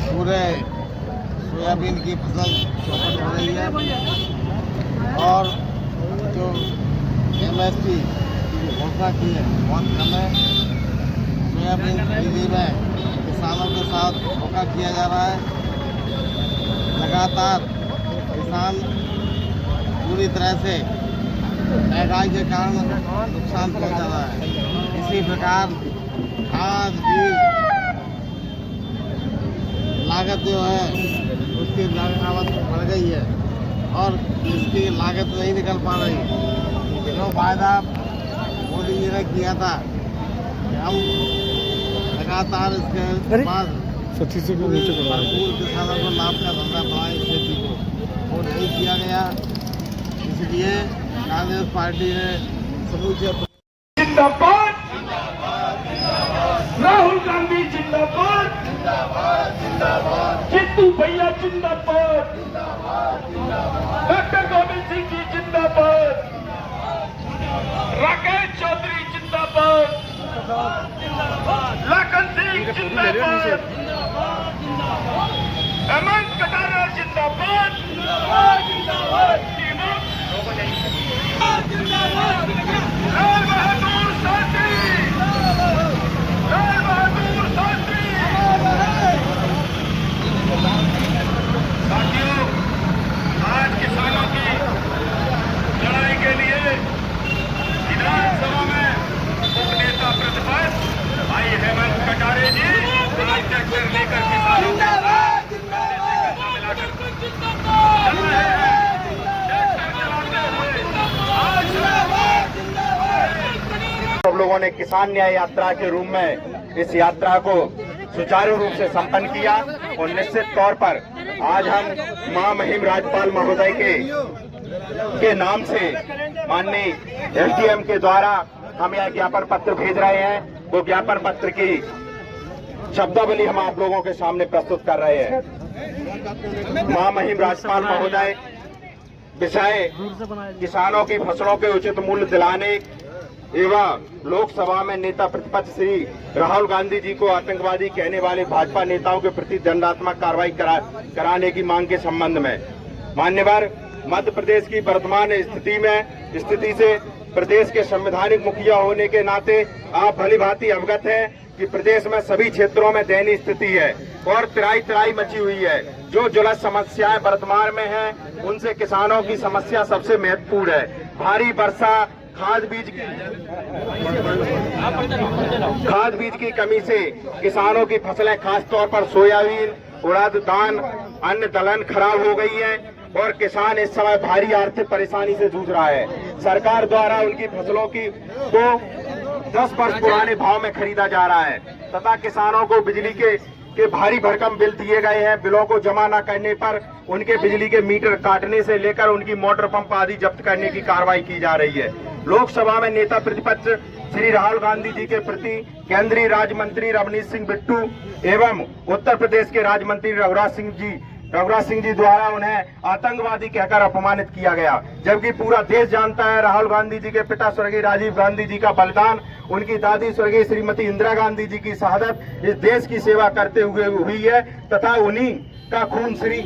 पूरे सोयाबीन की फसल चौपट हो रही है और जो MSP की घोषणा की है बहुत कम है। सोयाबीन खरीदी में किसानों के साथ धोखा किया जा रहा है। लगातार किसान पूरी तरह से महंगाई के कारण नुकसान पहुंचा रहा है। इसी प्रकार आज भी लागत जो है उसकी लागत बढ़ गई है और इसकी लागत नहीं निकल पा रही। जो वायदा मोदी जी ने किया था कि हम लगातार इसके बाद भरपूर किसानों को लाभ का धंधा बढ़ाएं खेती को, वो नहीं किया गया। इसलिए कांग्रेस पार्टी ने समूचे जिंदाबाद, राहुल गांधी जिंदाबाद, जितू भैया जिंदाबाद, डॉक्टर गोविंद सिंह जी जिंदाबाद, राकेश चौधरी जिंदाबाद, लखन सिंह जिंदाबाद, हेमंत कटारिया जिंदाबाद, लाल बहादुर शास्त्री, लाल बहादुर शास्त्री। साथियों, आज किसानों की लड़ाई के लिए विधानसभा में उपनेता प्रतिपक्ष भाई हेमंत कटारिया जी आज ट्रैक्टर लेकर किसानों को मिलाकर चल रहे हैं। सब लोगों ने किसान न्याय यात्रा के रूप में इस यात्रा को सुचारू रूप से संपन्न किया और निश्चित तौर पर आज हम महामहिम राज्यपाल महोदय के नाम से माननीय SDM के द्वारा हम यह ज्ञापन पत्र भेज रहे हैं। वो ज्ञापन पत्र की शब्दावली हम आप लोगों के सामने प्रस्तुत कर रहे हैं। महामहिम राज्यपाल महोदय विषय किसानों की फसलों के उचित मूल्य दिलाने एवं लोकसभा में नेता प्रतिपक्ष श्री राहुल गांधी जी को आतंकवादी कहने वाले भाजपा नेताओं के प्रति दंडात्मक कार्रवाई कराने की मांग के संबंध में मान्यवर मध्य प्रदेश की वर्तमान स्थिति से प्रदेश के संवैधानिक मुखिया होने के नाते आप भलीभांति अवगत हैं कि प्रदेश में सभी क्षेत्रों में दयनीय स्थिति है और तराई मची हुई है। जो ज्वलंत समस्याएं वर्तमान में हैं, उनसे किसानों की समस्या सबसे महत्वपूर्ण है। भारी वर्षा, खाद बीज की कमी से किसानों की फसलें खासतौर पर सोयाबीन, उड़द, धान, अन्य दलहन खराब हो गई है और किसान इस समय भारी आर्थिक परेशानी से जूझ रहा है। सरकार द्वारा उनकी फसलों को 10 वर्ष पुराने भाव में खरीदा जा रहा है तथा किसानों को बिजली के भारी भरकम बिल दिए गए हैं। बिलों को जमा न करने पर उनके बिजली के मीटर काटने से लेकर उनकी मोटर पंप आदि जब्त करने की कार्रवाई की जा रही है। लोकसभा में नेता प्रतिपक्ष श्री राहुल गांधी जी के प्रति केंद्रीय राज्य मंत्री रवनीत सिंह बिट्टू एवं उत्तर प्रदेश के राज्य मंत्री रघुराज सिंह जी द्वारा उन्हें आतंकवादी कहकर अपमानित किया गया, जबकि पूरा देश जानता है राहुल गांधी जी के पिता स्वर्गीय राजीव गांधी जी का बलिदान, उनकी दादी स्वर्गीय श्रीमती इंदिरा गांधी जी की शहादत इस देश की सेवा करते हुए हुई है तथा उन्हीं का खून श्री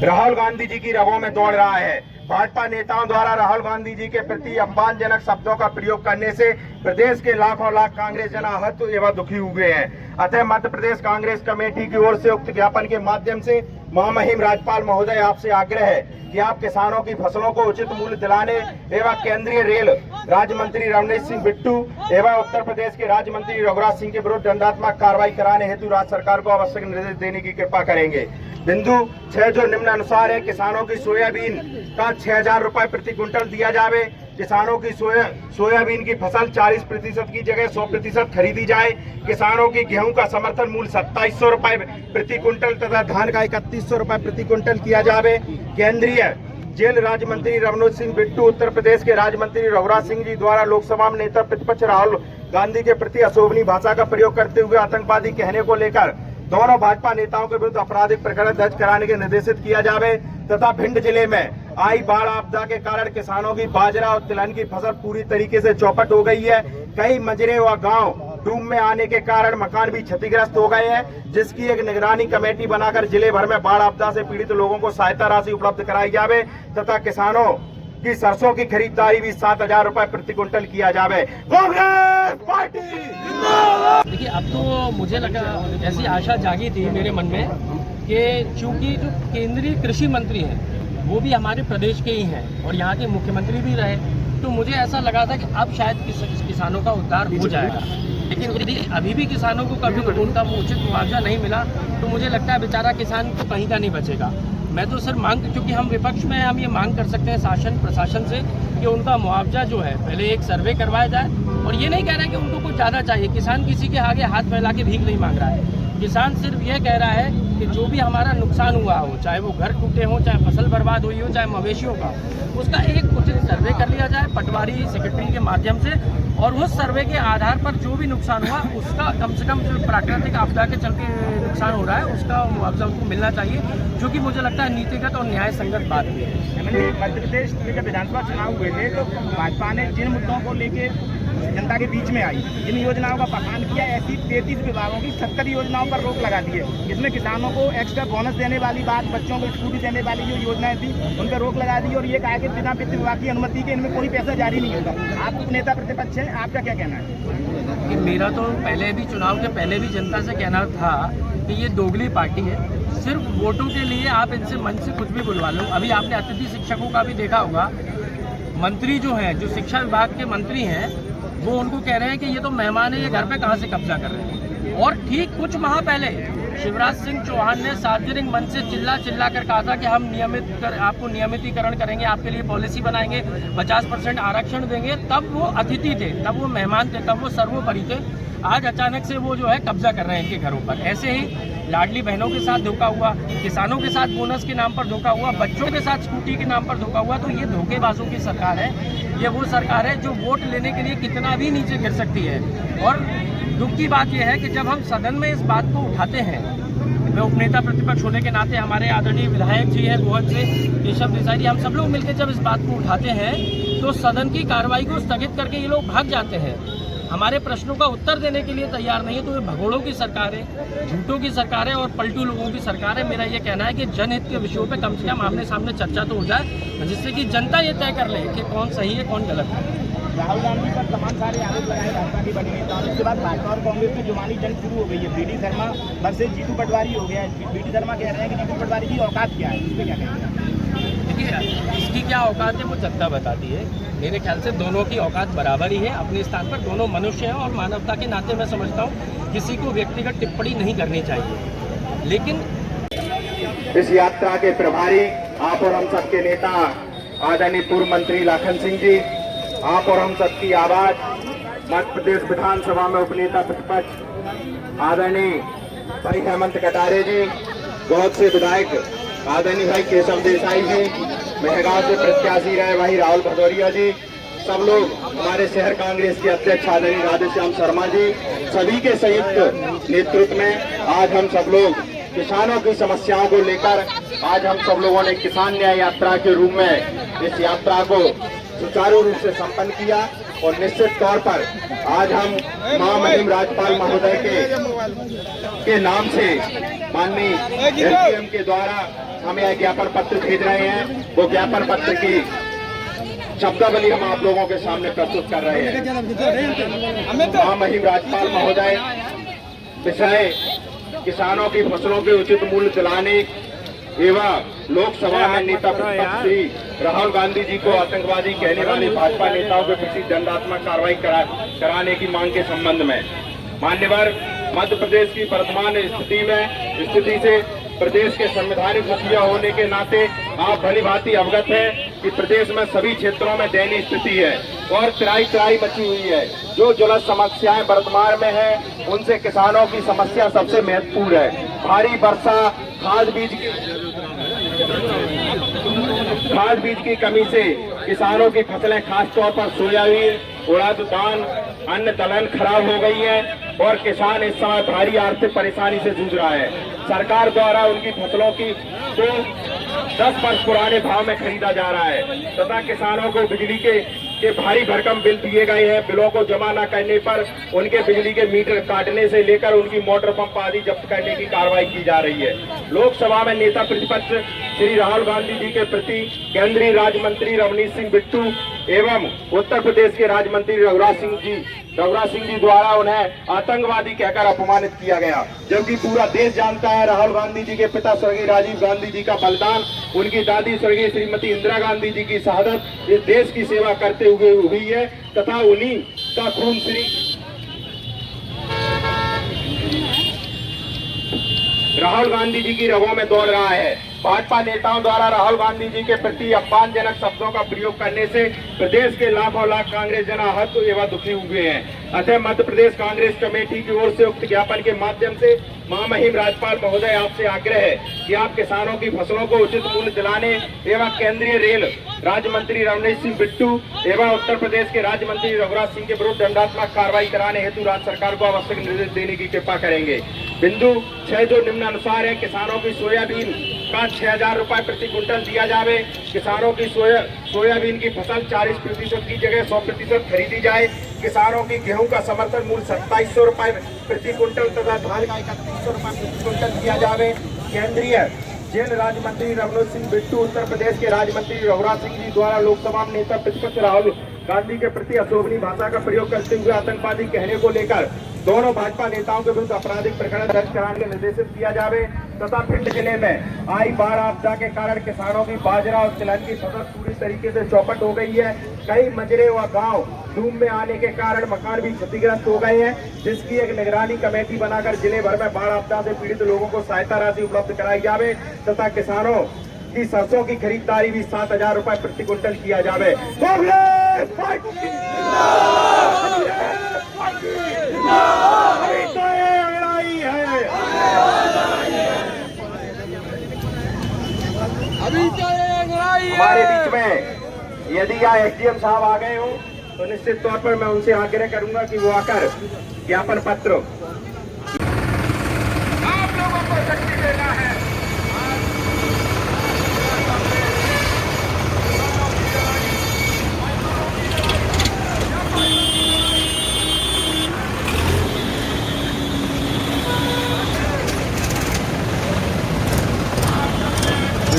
राहुल गांधी जी की रगों में दौड़ रहा है। भाजपा नेताओं द्वारा राहुल गांधी जी के प्रति अपमानजनक शब्दों का प्रयोग करने से प्रदेश के लाखों लाख कांग्रेस जन आहत एवं दुखी हुए हैं। अतः मध्य प्रदेश कांग्रेस कमेटी की ओर से उक्त ज्ञापन के माध्यम से महामहिम राज्यपाल महोदय आपसे आग्रह है कि आप किसानों की फसलों को उचित मूल्य दिलाने एवं केंद्रीय रेल राज्य मंत्री रवनीत सिंह बिट्टू एवं उत्तर प्रदेश के राज्य मंत्री रघुराज सिंह के विरुद्ध दंडात्मक कार्रवाई कराने हेतु राज्य सरकार को आवश्यक निर्देश देने की कृपा करेंगे। बिंदु 6 जो निम्न अनुसार है, किसानों की सोयाबीन का 6,000 रुपए प्रति क्विंटल दिया जावे। किसानों की सोयाबीन की फसल 40% की जगह 100% खरीदी जाए। किसानों की गेहूं का समर्थन मूल्य 2700 रुपए प्रति क्विंटल तथा धान का 3100 रुपए प्रति क्विंटल किया जावे। केंद्रीय जेल राज्य मंत्री रवनीत सिंह बिट्टू, उत्तर प्रदेश के राज्य मंत्री रघुराज सिंह जी द्वारा लोकसभा में नेता प्रतिपक्ष राहुल गांधी के प्रति अशोभनीय भाषा का प्रयोग करते हुए आतंकवादी कहने को लेकर दोनों भाजपा नेताओं के विरुद्ध आपराधिक प्रकरण दर्ज कराने के निर्देशित किया जावे तथा भिंड जिले में आई बाढ़ आपदा के कारण किसानों की बाजरा और तिलहन की फसल पूरी तरीके से चौपट हो गई है। कई मजरे व गांव डूब में आने के कारण मकान भी क्षतिग्रस्त हो गए हैं, जिसकी एक निगरानी कमेटी बनाकर जिले भर में बाढ़ आपदा से पीड़ित लोगों को सहायता राशि उपलब्ध कराई जावे तथा किसानों की सरसों की खरीदारी भी 7,000 रुपए प्रति क्विंटल किया जावे। कांग्रेस पार्टी जिंदाबाद। देखिए, अब तो मुझे लगा, ऐसी आशा जागी थी मेरे मन में कि चूंकि जो केंद्रीय कृषि मंत्री हैं वो भी हमारे प्रदेश के ही हैं और यहाँ के मुख्यमंत्री भी रहे, तो मुझे ऐसा लगा था कि अब शायद किसानों का उद्धार हो जाएगा। लेकिन यदि अभी भी किसानों को कभी उनका उचित मुआवजा नहीं मिला तो मुझे लगता है बेचारा किसान तो कहीं का नहीं बचेगा। मैं तो सर क्योंकि हम विपक्ष में हम ये मांग कर सकते हैं शासन प्रशासन से कि उनका मुआवजा जो है पहले एक सर्वे करवाया जाए, और ये नहीं कह रहा है कि उनको कुछ ज़्यादा चाहिए। किसान किसी के आगे हाथ फैला के भीख नहीं मांग रहा है। किसान सिर्फ ये कह रहा है कि जो भी हमारा नुकसान हुआ हो, चाहे वो घर टूटे हों, चाहे फसल बर्बाद हुई हो, चाहे मवेशियों का, उसका एक उचित सर्वे कर लिया जाए पटवारी सेक्रेटरी के माध्यम से, और उस सर्वे के आधार पर जो भी नुकसान हुआ उसका कम से कम जो प्राकृतिक आपदा के चलते नुकसान हो रहा है उसका मुआवजा उनको मिलना चाहिए, जो कि मुझे लगता है नीतिगत और न्याय संगत बात भी है। मध्य प्रदेश में जब विधानसभा चुनाव हुए थे तो भाजपा ने जिन मुद्दों को लेके जनता के बीच में आई, जिन योजनाओं का बखान किया, ऐसी 33 विभागों की 70 योजनाओं पर रोक लगा दी है। इसमें किसानों को एक्स्ट्रा बोनस देने वाली बात, बच्चों को स्कूटी देने वाली जो योजनाएं थी उन पर रोक लगा दी, और ये कहा कि बिना वित्त विभाग की अनुमति के इनमें कोई पैसा जारी नहीं होगा। आप नेता प्रतिपक्ष हैं, आपका क्या कहना है? कि मेरा तो पहले भी चुनाव के पहले भी जनता से कहना था कि ये दोगली पार्टी है। सिर्फ वोटों के लिए आप इनसे मन से कुछ भी बुलवा लो। अभी आपने अतिथि शिक्षकों का भी देखा होगा, मंत्री जो हैं, जो शिक्षा विभाग के मंत्री हैं, वो उनको कह रहे हैं कि ये तो मेहमान है, ये घर पे कहाँ से कब्जा कर रहे हैं। और ठीक कुछ माह पहले शिवराज सिंह चौहान ने सार्वजनिक मंच से चिल्ला कर कहा था कि हम आपको नियमितीकरण करेंगे, आपके लिए पॉलिसी बनाएंगे, 50% आरक्षण देंगे। तब वो अतिथि थे, तब वो मेहमान थे, तब वो सर्वोपरि थे। आज अचानक से वो जो है कब्जा कर रहे हैं इनके घरों पर। ऐसे ही लाडली बहनों के साथ धोखा हुआ, किसानों के साथ बोनस के नाम पर धोखा हुआ, बच्चों के साथ स्कूटी के नाम पर धोखा हुआ। तो ये धोखेबाजों की सरकार है। ये वो सरकार है जो वोट लेने के लिए कितना भी नीचे गिर सकती है। और दुख की बात यह है कि जब हम सदन में इस बात को उठाते हैं, मैं उपनेता प्रतिपक्ष होने के नाते, हमारे आदरणीय विधायक जी हैं गोहद से केशव देसाई जी, हम सब लोग मिलकर जब इस बात को उठाते हैं तो सदन की कार्रवाई को स्थगित करके ये लोग भाग जाते हैं। हमारे प्रश्नों का उत्तर देने के लिए तैयार नहीं है। तो ये भगोड़ों की सरकार है, झूठों की सरकार है और पलटू लोगों की सरकार है। मेरा ये कहना है कि जनहित के विषयों पे कम से कम आमने सामने चर्चा तो हो जाए, जिससे कि जनता ये तय कर ले कि कौन सही है कौन गलत है। राहुल गांधी पर तमाम सारे आरोप लगाए भाजपा की बड़ी नेताओं ने। उसके बाद भाजपा और कांग्रेस में जुबानी जंग शुरू हो गई है। बीडी शर्मा वर्सेस जीतू पटवारी हो गया है। बीडी शर्मा कह रहे हैं कि जीतू पटवारी की औकात क्या है, इस पर क्या कहेंगे? देखिए, इसकी क्या औकात है वो जनता बताती है। मेरे ख्याल से दोनों की औकात बराबर ही है अपने स्थान पर। दोनों मनुष्य हैं और मानवता के नाते मैं समझता हूँ किसी को व्यक्तिगत टिप्पणी नहीं करनी चाहिए। लेकिन इस यात्रा के प्रभारी आप और हम सबके नेता आदरणीय पूर्व मंत्री लाखन सिंह जी, आप और हम सबकी आवाज मध्य प्रदेश विधानसभा में उपनेता प्रतिपक्ष आदरणीय भाई हेमंत कटारे जी, गोहद से विधायक आदरणीय भाई केशव देसाई जी, मेहगांव से प्रत्याशी रहे भाई राहुल भदौरिया जी, सब लोग हमारे शहर कांग्रेस के अध्यक्ष आदरणीय राधेश्याम शर्मा जी, सभी के संयुक्त नेतृत्व में आज हम सब लोग किसानों की समस्याओं को लेकर आज हम सब लोगों ने किसान न्याय यात्रा के रूप में इस यात्रा को सुचारू रूप से संपन्न किया। और निश्चित तौर पर आज हम महामहिम राज्यपाल महोदय के नाम से माननीय एसडीएम के द्वारा हमें यह ज्ञापन पत्र भेज रहे हैं। वो ज्ञापन पत्र की शब्दावली हम आप लोगों के सामने प्रस्तुत कर रहे हैं। महामहिम राज्यपाल महोदय विषय किसानों की फसलों के उचित मूल्य दिलाने एवं लोकसभा में नेता प्रतिपक्ष श्री राहुल गांधी जी को आतंकवादी कहने वाले भाजपा नेताओं के प्रति दंडात्मक कार्रवाई कराने की मांग के संबंध में मान्यवर मध्य प्रदेश की वर्तमान स्थिति से प्रदेश के संवैधानिक मुखिया होने के नाते आप भली भांति अवगत हैं कि प्रदेश में सभी क्षेत्रों में दयनीय स्थिति है और त्राही मची हुई है। जो ज्वलंत समस्याएं वर्तमान में है उनसे किसानों की समस्या सबसे महत्वपूर्ण है। भारी वर्षा, खाद बीज की कमी से किसानों की फसलें खासतौर पर सोयाबीन, उड़द, दाल, अन्न दलहन खराब हो गई है और किसान इस समय भारी आर्थिक परेशानी से जूझ रहा है। सरकार द्वारा उनकी फसलों की तो 10 वर्ष पुराने भाव में खरीदा जा रहा है तथा किसानों को बिजली के के भारी भरकम बिल दिए गए हैं। बिलों को जमा न करने पर उनके बिजली के मीटर काटने से लेकर उनकी मोटर पंप आदि जब्त करने की कार्रवाई की जा रही है। लोकसभा में नेता प्रतिपक्ष श्री राहुल गांधी जी के प्रति केंद्रीय राज्य मंत्री रवनीश सिंह बिट्टू एवं उत्तर प्रदेश के राज्य मंत्री रघुराज सिंह जी द्वारा उन्हें आतंकवादी कहकर अपमानित किया गया, जबकि पूरा देश जानता है राहुल गांधी जी के पिता स्वर्गीय राजीव गांधी जी का बलिदान, उनकी दादी स्वर्गीय श्रीमती इंदिरा गांधी जी की शहादत इस देश की सेवा करते हुए हुई है तथा उन्हीं का खून श्री राहुल गांधी जी की रगों में दौड़ रहा है। भाजपा नेताओं द्वारा राहुल गांधी जी के प्रति अपमानजनक शब्दों का प्रयोग करने से प्रदेश के लाखों लाख कांग्रेस जन आहत एवं दुखी हुए हैं। अतः मध्य प्रदेश कांग्रेस कमेटी की ओर से उक्त ज्ञापन के माध्यम से महामहिम राज्यपाल महोदय आपसे आग्रह है कि आप किसानों की फसलों को उचित मूल्य दिलाने एवं केंद्रीय रेल राज्य मंत्री रवनीश सिंह बिट्टू एवं उत्तर प्रदेश के राज्य मंत्री रघुराज सिंह के विरुद्ध दंडात्मक कार्रवाई कराने हेतु राज्य सरकार को आवश्यक निर्देश देने की कृपा करेंगे। बिंदु 6 जो निम्नानुसार है, किसानों की सोयाबीन का 6,000 रुपए प्रति क्विंटल दिया जावे। किसानों की सोयाबीन की फसल 40% की जगह 100% खरीदी जाए। किसानों की गेहूं का समर्थन मूल्य 2700 रुपए प्रति क्विंटल तथा धान का 3100 रुपए प्रति क्विंटल दिया जावे। केंद्रीय जेल राज्य मंत्री रवनीश सिंह बिट्टू उत्तर प्रदेश के राज्य मंत्री रघुराज सिंह जी द्वारा लोकसभा में नेता प्रतिपक्ष राहुल गांधी के प्रति अशोभनीय भाषा का प्रयोग करते हुए आतंकवादी कहने को लेकर दोनों भाजपा नेताओं के विरुद्ध आपराधिक प्रकरण दर्ज कराने के निर्देशित किया जावे तथा भिंड जिले में आई बाढ़ आपदा के कारण किसानों की बाजरा और तिलहन की फसल पूरी तरीके से चौपट हो गई है। कई मजरे व गांव डूब में आने के कारण मकान भी क्षतिग्रस्त हो गए हैं, जिसकी एक निगरानी कमेटी बनाकर जिले भर में बाढ़ आपदा से पीड़ित लोगों को सहायता राशि उपलब्ध कराई जावे तथा किसानों की सरसों की खरीदारी भी 7,000 रुपए प्रति क्विंटल किया जावे। हमारे बीच में यदि यहाँ एसडीएम साहब आ गए हो तो निश्चित तौर पर मैं उनसे आग्रह करूंगा कि वो आकर ज्ञापन पत्र आप लोगों को शक्ति देना है।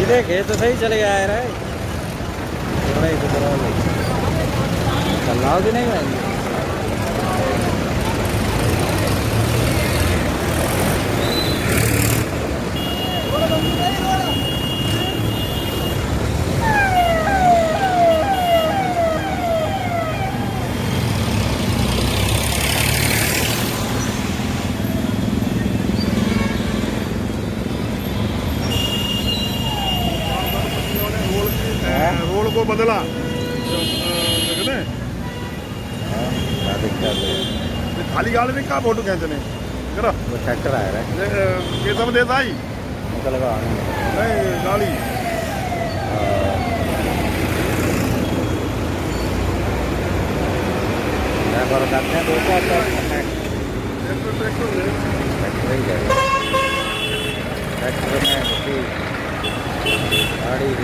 देखे तो सही चले गया है चल रहा कि नहीं भाई। रोड को बदला खाली गाड़ी में क्या फोटो खींचने ट्रैक्टर आया है ये सब देता ही नहीं गाड़ी करते हैं ट्रैक्टर में गाड़ी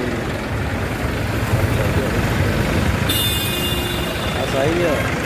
सही है।